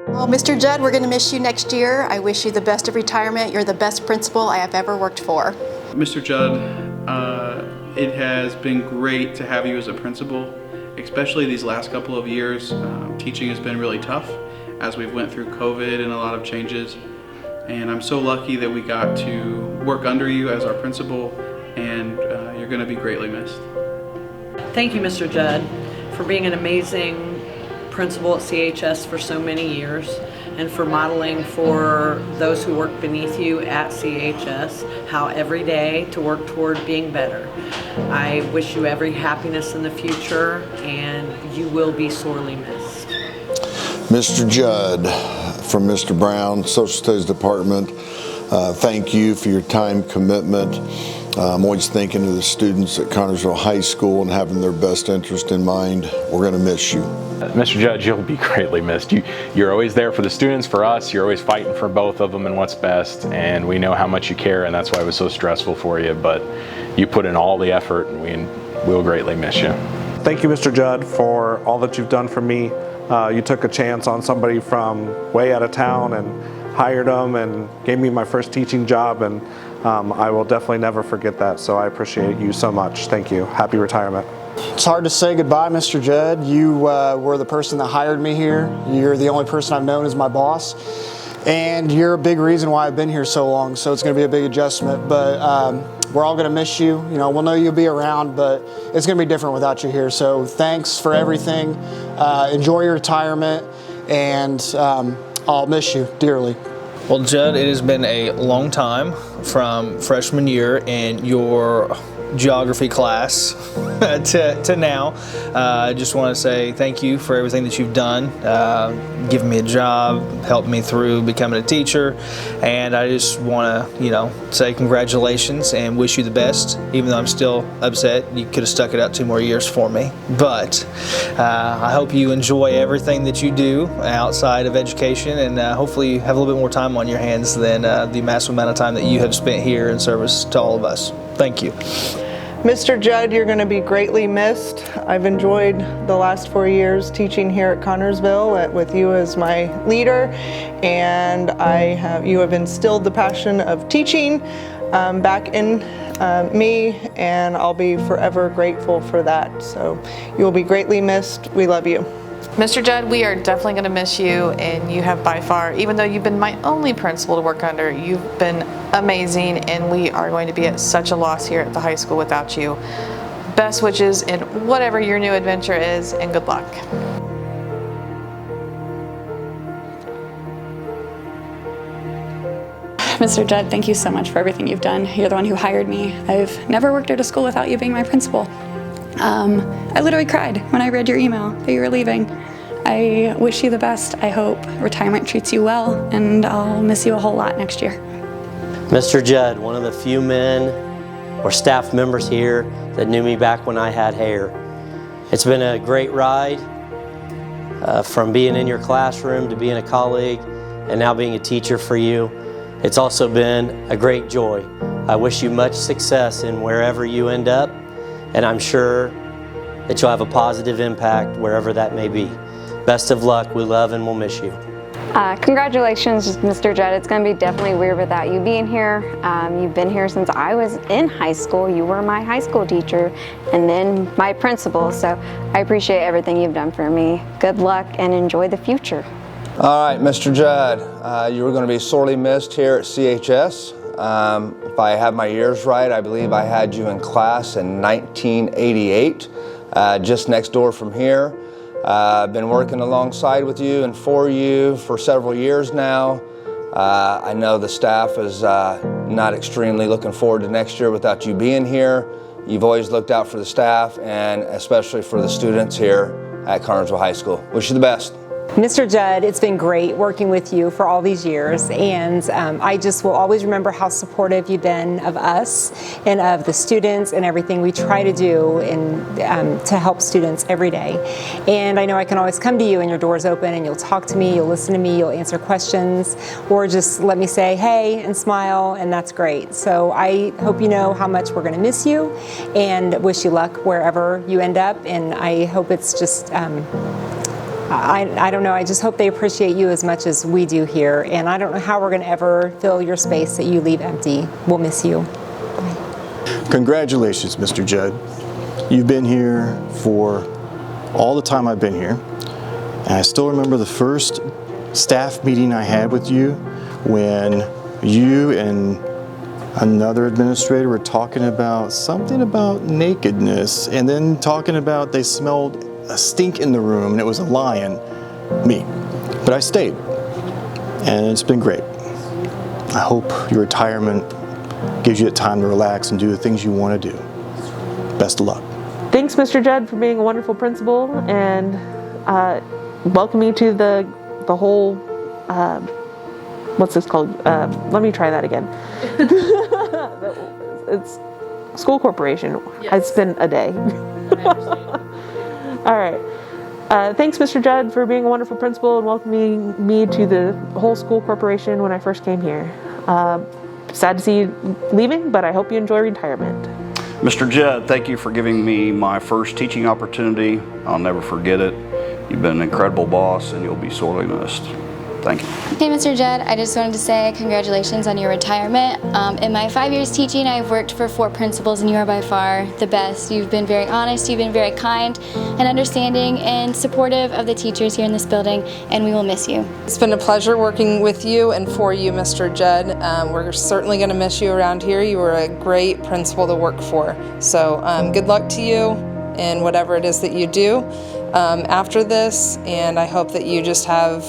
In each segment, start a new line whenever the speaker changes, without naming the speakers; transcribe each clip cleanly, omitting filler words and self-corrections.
Well, Mr. Judd, we're going to miss you next year. I wish you the best of retirement. You're the best principal I have ever worked for.
Mr. Judd, it has been great to have you as a principal, especially these last couple of years. Teaching has been really tough as we've went through COVID and a lot of changes. And I'm so lucky that we got to work under you as our principal, and you're going to be greatly missed.
Thank you, Mr. Judd, for being an amazing principal at CHS for so many years, and for modeling for those who work beneath you at CHS how every day to work toward being better. I wish you every happiness in the future, and you will be sorely missed.
Mr. Judd, from Mr. Brown, Social Studies Department, thank you for your time commitment. I'm always thinking of the students at Connersville High School and having their best interest in mind. We're going to miss you.
Mr. Judd, you'll be greatly missed. You're always there for the students, for us. You're always fighting for both of them and what's best, and we know how much you care, and that's why it was so stressful for you. But you put in all the effort, and we'll greatly miss you.
Thank you, Mr. Judd, for all that you've done for me. You took a chance on somebody from way out of town and hired them and gave me my first teaching job, and I will definitely never forget that, so I appreciate you so much. Thank you. Happy retirement.
It's hard to say goodbye, Mr. Judd. You were the person that hired me here. You're the only person I've known as my boss, and you're a big reason why I've been here so long, so it's going to be a big adjustment, but we're all going to miss you. You know, we'll know you'll be around, but it's going to be different without you here, so thanks for everything. Enjoy your retirement, and I'll miss you dearly.
Well, Judd, it has been a long time from freshman year in your geography class to now. I just want to say thank you for everything that you've done, giving me a job, helped me through becoming a teacher, and I just want to, say congratulations and wish you the best, even though I'm still upset. You could have stuck it out 2 more years for me, but I hope you enjoy everything that you do outside of education, and hopefully you have a little bit more time on your hands than the massive amount of time that you have spent here in service to all of us. Thank you.
Mr. Judd, you're going to be greatly missed. I've enjoyed the last 4 years teaching here at Connersville with you as my leader, and you have instilled the passion of teaching back in me, and I'll be forever grateful for that. So you'll be greatly missed. We love you.
Mr. Judd, we are definitely going to miss you, and you have by far, even though you've been my only principal to work under, you've been amazing, and we are going to be at such a loss here at the high school without you. Best wishes in whatever your new adventure is, and good luck.
Mr. Judd, thank you so much for everything you've done. You're the one who hired me. I've never worked at a school without you being my principal. I literally cried when I read your email that you were leaving. I wish you the best. I hope retirement treats you well, and I'll miss you a whole lot next year.
Mr. Judd, one of the few men or staff members here that knew me back when I had hair. It's been a great ride from being in your classroom to being a colleague and now being a teacher for you. It's also been a great joy. I wish you much success in wherever you end up, and I'm sure that you'll have a positive impact wherever that may be. Best of luck. We love and we'll miss you.
Congratulations, Mr. Judd. It's going to be definitely weird without you being here. You've been here since I was in high school. You were my high school teacher and then my principal, so I appreciate everything you've done for me. Good luck and enjoy the future.
All right, Mr. Judd, you were going to be sorely missed here at CHS. If I have my years right, I believe I had you in class in 1988, just next door from here. I've been working alongside with you and for you for several years now. I know the staff is not extremely looking forward to next year without you being here. You've always looked out for the staff and especially for the students here at Connersville High School. Wish you the best.
Mr. Judd, it's been great working with you for all these years, and I just will always remember how supportive you've been of us and of the students and everything we try to do to help students every day. And I know I can always come to you and your door's open and you'll talk to me, you'll listen to me, you'll answer questions, or just let me say hey and smile, and that's great. So I hope you know how much we're going to miss you and wish you luck wherever you end up, and I hope it's just I don't know, I just hope they appreciate you as much as we do here, and I don't know how we're going to ever fill your space that you leave empty. We'll miss you.
Congratulations, Mr. Judd. You've been here for all the time I've been here, and I still remember the first staff meeting I had with you when you and another administrator were talking about something about nakedness, and then talking about they smelled a stink in the room and it was a lion, me. But I stayed, and it's been great. I hope your retirement gives you the time to relax and do the things you want to do. Best of luck.
Thanks, Mr. Judd, for being a wonderful principal and welcoming me to the whole, what's this called? Let me try that again. It's school corporation. Yes. It's been a day. All right. Thanks, Mr. Judd, for being a wonderful principal and welcoming me to the whole school corporation when I first came here. Sad to see you leaving, but I hope you enjoy retirement.
Mr. Judd, thank you for giving me my first teaching opportunity. I'll never forget it. You've been an incredible boss, and you'll be sorely missed. Thank you.
Hey, Mr. Judd, I just wanted to say congratulations on your retirement. In my 5 years teaching, I've worked for 4 principals, and you are by far the best. You've been very honest, you've been very kind and understanding and supportive of the teachers here in this building, and we will miss you.
It's been a pleasure working with you and for you, Mr. Judd. We're certainly going to miss you around here. You were a great principal to work for. So good luck to you in whatever it is that you do after this, and I hope that you just have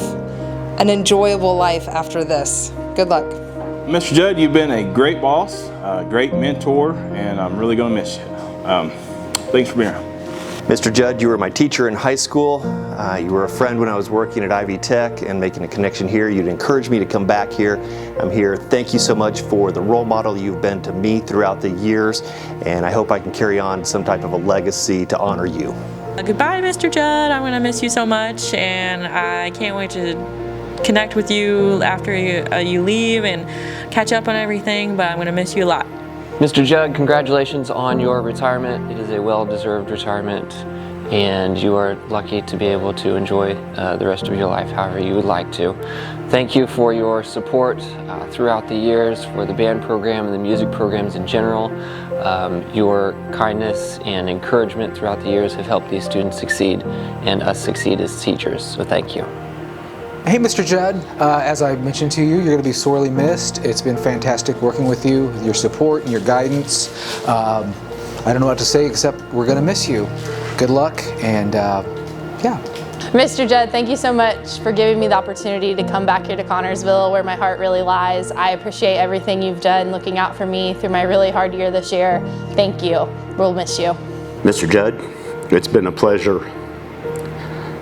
an enjoyable life after this. Good luck.
Mr. Judd, you've been a great boss, a great mentor, and I'm really going to miss you. Thanks for being here.
Mr. Judd, you were my teacher in high school. You were a friend when I was working at Ivy Tech and making a connection here. You'd encouraged me to come back here. I'm here. Thank you so much for the role model you've been to me throughout the years, and I hope I can carry on some type of a legacy to honor you.
Goodbye, Mr. Judd. I'm going to miss you so much, and I can't wait to connect with you after you leave and catch up on everything, but I'm going to miss you a lot.
Mr. Judd, congratulations on your retirement. It is a well-deserved retirement, and you are lucky to be able to enjoy the rest of your life however you would like to. Thank you for your support throughout the years for the band program and the music programs in general. Your kindness and encouragement throughout the years have helped these students succeed and us succeed as teachers, so thank you.
Hey, Mr. Judd, as I mentioned to you, you're going to be sorely missed. It's been fantastic working with you, with your support and your guidance. I don't know what to say except we're going to miss you. Good luck, and yeah.
Mr. Judd, thank you so much for giving me the opportunity to come back here to Connorsville, where my heart really lies. I appreciate everything you've done looking out for me through my really hard year this year. Thank you. We'll miss you.
Mr. Judd, it's been a pleasure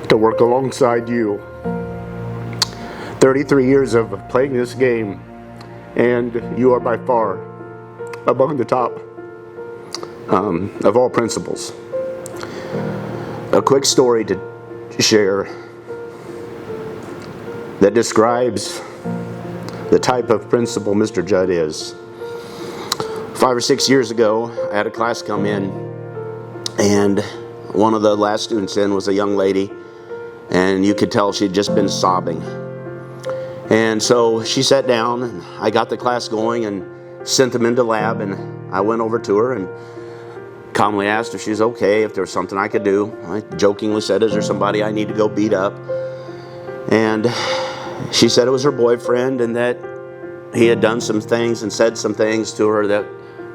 to work alongside you. 33 years of playing this game, and you are by far among the top of all principals. A quick story to share that describes the type of principal Mr. Judd is. 5 or 6 years ago, I had a class come in, and one of the last students in was a young lady, and you could tell she'd just been sobbing. And so she sat down, and I got the class going and sent them into lab, and I went over to her and calmly asked if she's okay, if there was something I could do. I jokingly said, is there somebody I need to go beat up? And she said it was her boyfriend and that he had done some things and said some things to her that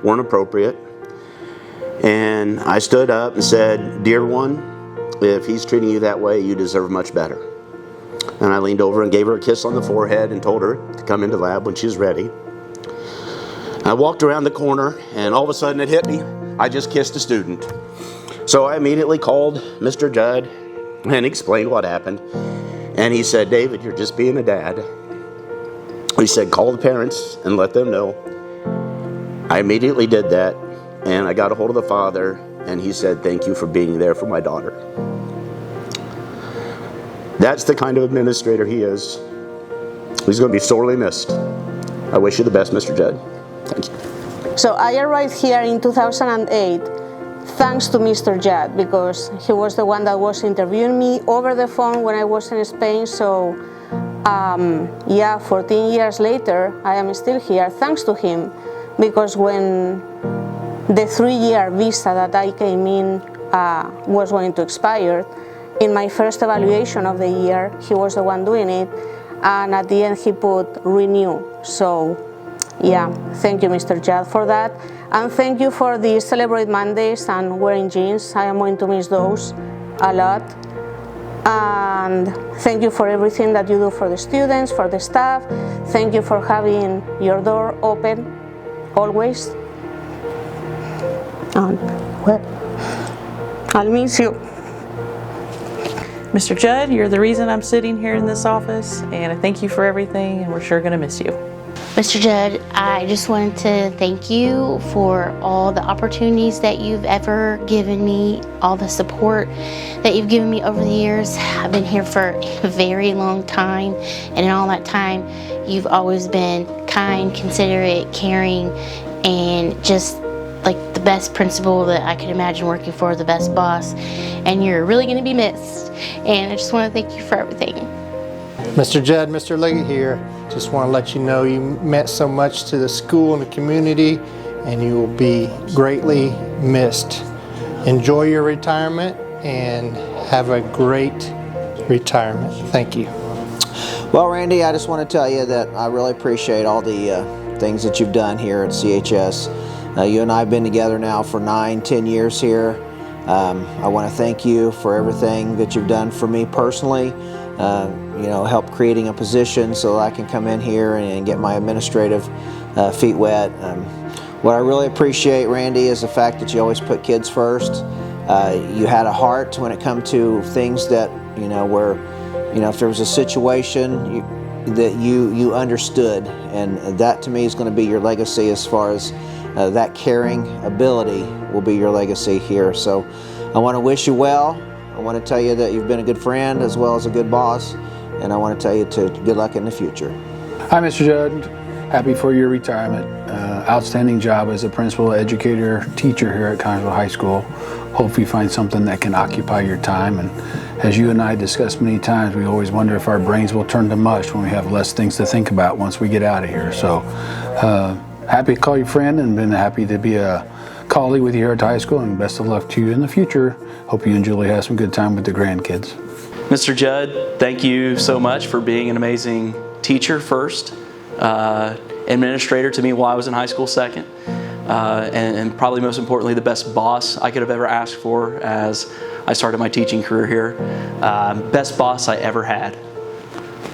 weren't appropriate. And I stood up and said, dear one, if he's treating you that way, you deserve much better. And I leaned over and gave her a kiss on the forehead and told her to come into lab when she's ready. I walked around the corner, and all of a sudden it hit me. I just kissed a student. So I immediately called Mr. Judd and explained what happened. And he said, David, you're just being a dad. He said, call the parents and let them know. I immediately did that, and I got a hold of the father, and he said, thank you for being there for my daughter. That's the kind of administrator he is. He's going to be sorely missed. I wish you the best, Mr. Judd. Thank you.
So I arrived here in 2008,
thanks to Mr. Judd, because he was the one that was interviewing me over the phone when I was in Spain. So yeah, 14 years later, I am still here thanks to him, because when the 3-year visa that I came in was going to expire, in my first evaluation of the year, he was the one doing it, and at the end he put renew. So yeah, thank you, Mr. Judd, for that. And thank you for the Celebrate Mondays and wearing jeans. I am going to miss those a lot. And thank you for everything that you do for the students, for the staff. Thank you for having your door open always. And well, I'll miss you.
Mr. Judd, you're the reason I'm sitting here in this office, and I thank you for everything, and we're sure going to miss you.
Mr. Judd, I just wanted to thank you for all the opportunities that you've ever given me, all the support that you've given me over the years. I've been here for a very long time, and in all that time, you've always been kind, considerate, caring, and just like the best principal that I could imagine working for, the best boss, and you're really going to be missed. And I just want to thank you for everything.
Mr. Judd, Mr. Leggett here. Just want to let you know you meant so much to the school and the community, and you will be greatly missed. Enjoy your retirement and have a great retirement. Thank you.
Well, Randy, I just want to tell you that I really appreciate all the things that you've done here at CHS. You and I have been together now for 9-10 years here. I want to thank you for everything that you've done for me personally. You know, help creating a position so that I can come in here and get my administrative feet wet. What I really appreciate, Randy, is the fact that you always put kids first. You had a heart when it come to things that, you know, where, you know, if there was a situation that you understood, and that to me is going to be your legacy as far as that caring ability will be your legacy here. So I want to wish you well. I want to tell you that you've been a good friend as well as a good boss, and I want to tell you to good luck in the future.
Hi, Mr. Judd. Happy for your retirement. Outstanding job as a principal, educator, teacher here at Connersville High School. Hope you find something that can occupy your time. And as you and I discussed many times, we always wonder if our brains will turn to mush when we have less things to think about once we get out of here. So happy to call you friend, and been happy to be a colleague with you here at the high school, and best of luck to you in the future. Hope you and Julie have some good time with the grandkids.
Mr. Judd, thank you so much for being an amazing teacher first, administrator to me while I was in high school second, and probably most importantly the best boss I could have ever asked for as I started my teaching career here. Best boss I ever had,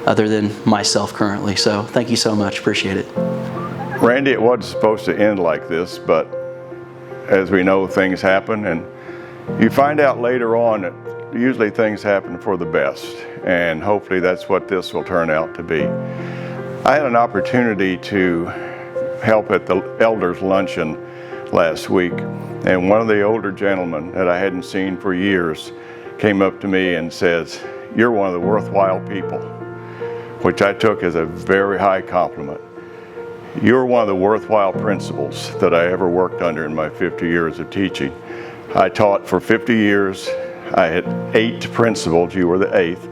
other than myself currently. So thank you so much, appreciate it.
Randy, it wasn't supposed to end like this, but as we know, things happen, and you find out later on that usually things happen for the best, and hopefully that's what this will turn out to be. I had an opportunity to help at the elders luncheon last week, and one of the older gentlemen that I hadn't seen for years came up to me and says, "You're one of the worthwhile people," which I took as a very high compliment. You're one of the worthwhile principals that I ever worked under in my 50 years of teaching. I taught for 50 years. I had 8 principals. You were the 8th,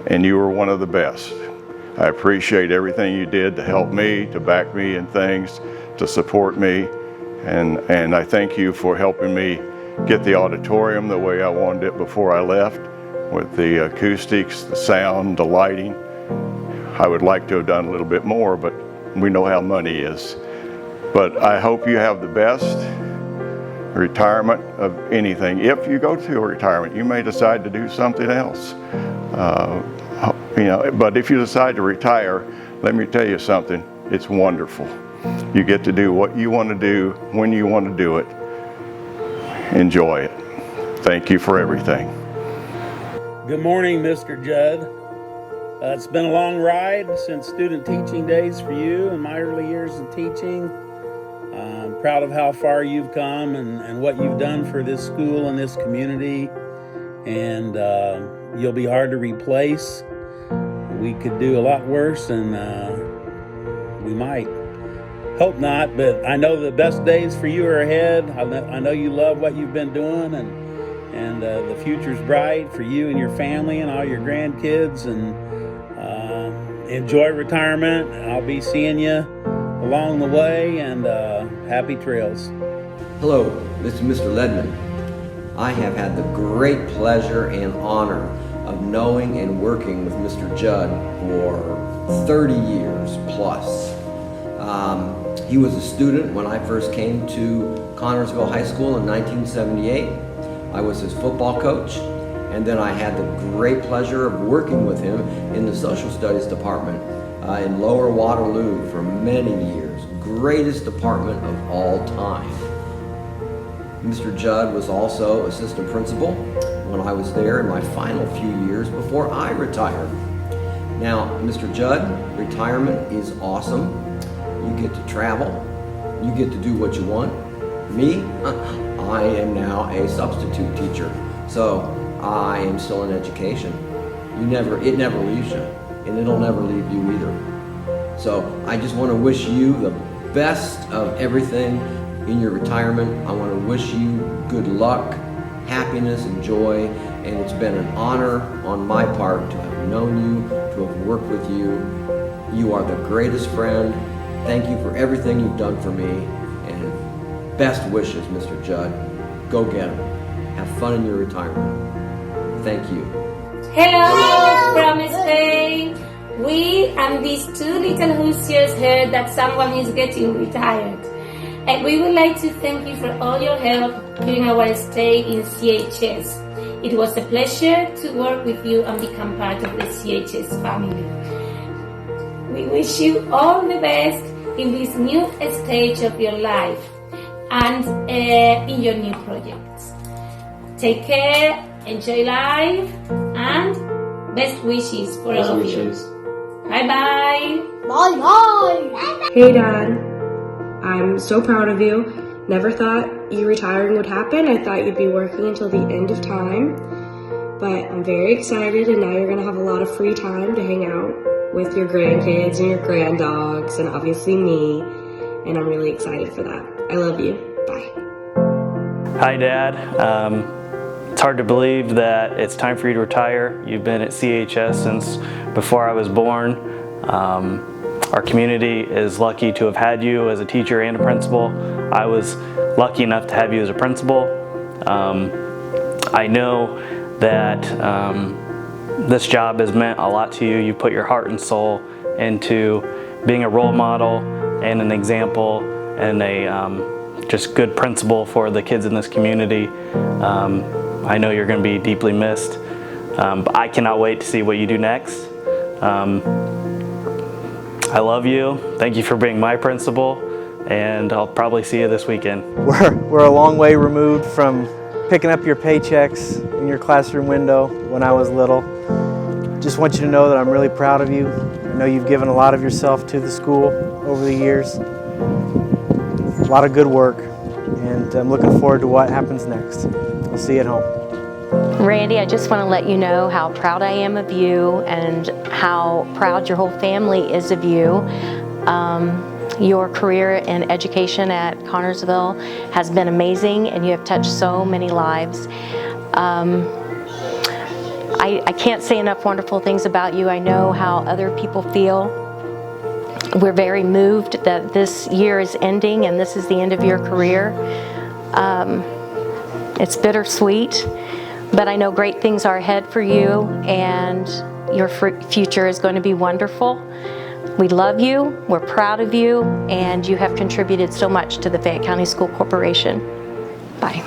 and you were one of the best. I appreciate everything you did to help me, to back me in things, to support me, and I thank you for helping me get the auditorium the way I wanted it before I left, with the acoustics, the sound, the lighting. I would like to have done a little bit more, but we know how money is. But I hope you have the best retirement of anything. If you go to a retirement, you may decide to do something else. You know, but if you decide to retire, let me tell you something, it's wonderful. You get to do what you want to do, when you want to do it. Enjoy it. Thank you for everything.
Good morning, Mr. Judd. It's been a long ride since student teaching days for you and my early years in teaching. I'm proud of how far you've come and what you've done for this school and this community. And you'll be hard to replace. We could do a lot worse, and we might. Hope not, but I know the best days for you are ahead. I know you love what you've been doing, and the future's bright for you and your family and all your grandkids. And enjoy retirement. I'll be seeing you along the way, and happy trails.
Hello, this is Mr. Ledman. I have had the great pleasure and honor of knowing and working with Mr. Judd for 30 years plus. He was a student when I first came to Connersville High School in 1978. I was his football coach, and then I had the great pleasure of working with him in the social studies department in Lower Waterloo for many years. Greatest department of all time. Mr. Judd was also assistant principal when I was there in my final few years before I retired. Now, Mr. Judd, retirement is awesome. You get to travel. You get to do what you want. Me, I am now a substitute teacher. So I am still in education. It never leaves you, and it'll never leave you either. So I just want to wish you the best of everything in your retirement. I want to wish you good luck, happiness, and joy. And it's been an honor on my part to have known you, to have worked with you. You are the greatest friend. Thank you for everything you've done for me, and best wishes, Mr. Judd. Go get them. Have fun in your retirement. Thank you.
Hello from Spain. We and these two little Hoosiers heard that someone is getting retired. And we would like to thank you for all your help during our stay in CHS. It was a pleasure to work with you and become part of the CHS family. We wish you all the best in this new stage of your life and in your new projects. Take care, enjoy life, and best wishes for all of you. Bye-bye. Bye-bye.
Hey, Dad. I'm so proud of you. Never thought you retiring would happen. I thought you'd be working until the end of time. But I'm very excited, and now you're going to have a lot of free time to hang out with your grandkids and your granddogs and obviously me, and I'm really excited for that. I love you. Bye.
Hi, Dad. It's hard to believe that it's time for you to retire. You've been at CHS since before I was born. Our community is lucky to have had you as a teacher and a principal. I was lucky enough to have you as a principal. I know that this job has meant a lot to you. You put your heart and soul into being a role model and an example and a just good principal for the kids in this community. I know you're going to be deeply missed, but I cannot wait to see what you do next. I love you. Thank you for being my principal, and I'll probably see you this weekend.
We're a long way removed from picking up your paychecks in your classroom window when I was little. Just want you to know that I'm really proud of you. I know you've given a lot of yourself to the school over the years. A lot of good work, and I'm looking forward to what happens next. I'll see you at home.
Randy, I just want to let you know how proud I am of you and how proud your whole family is of you. Your career in education at Connersville has been amazing, and you have touched so many lives. I can't say enough wonderful things about you. I know how other people feel. We're very moved that this year is ending and this is the end of your career. It's bittersweet, but I know great things are ahead for you, and your future is going to be wonderful. We love you, we're proud of you, and you have contributed so much to the Fayette County School Corporation. Bye.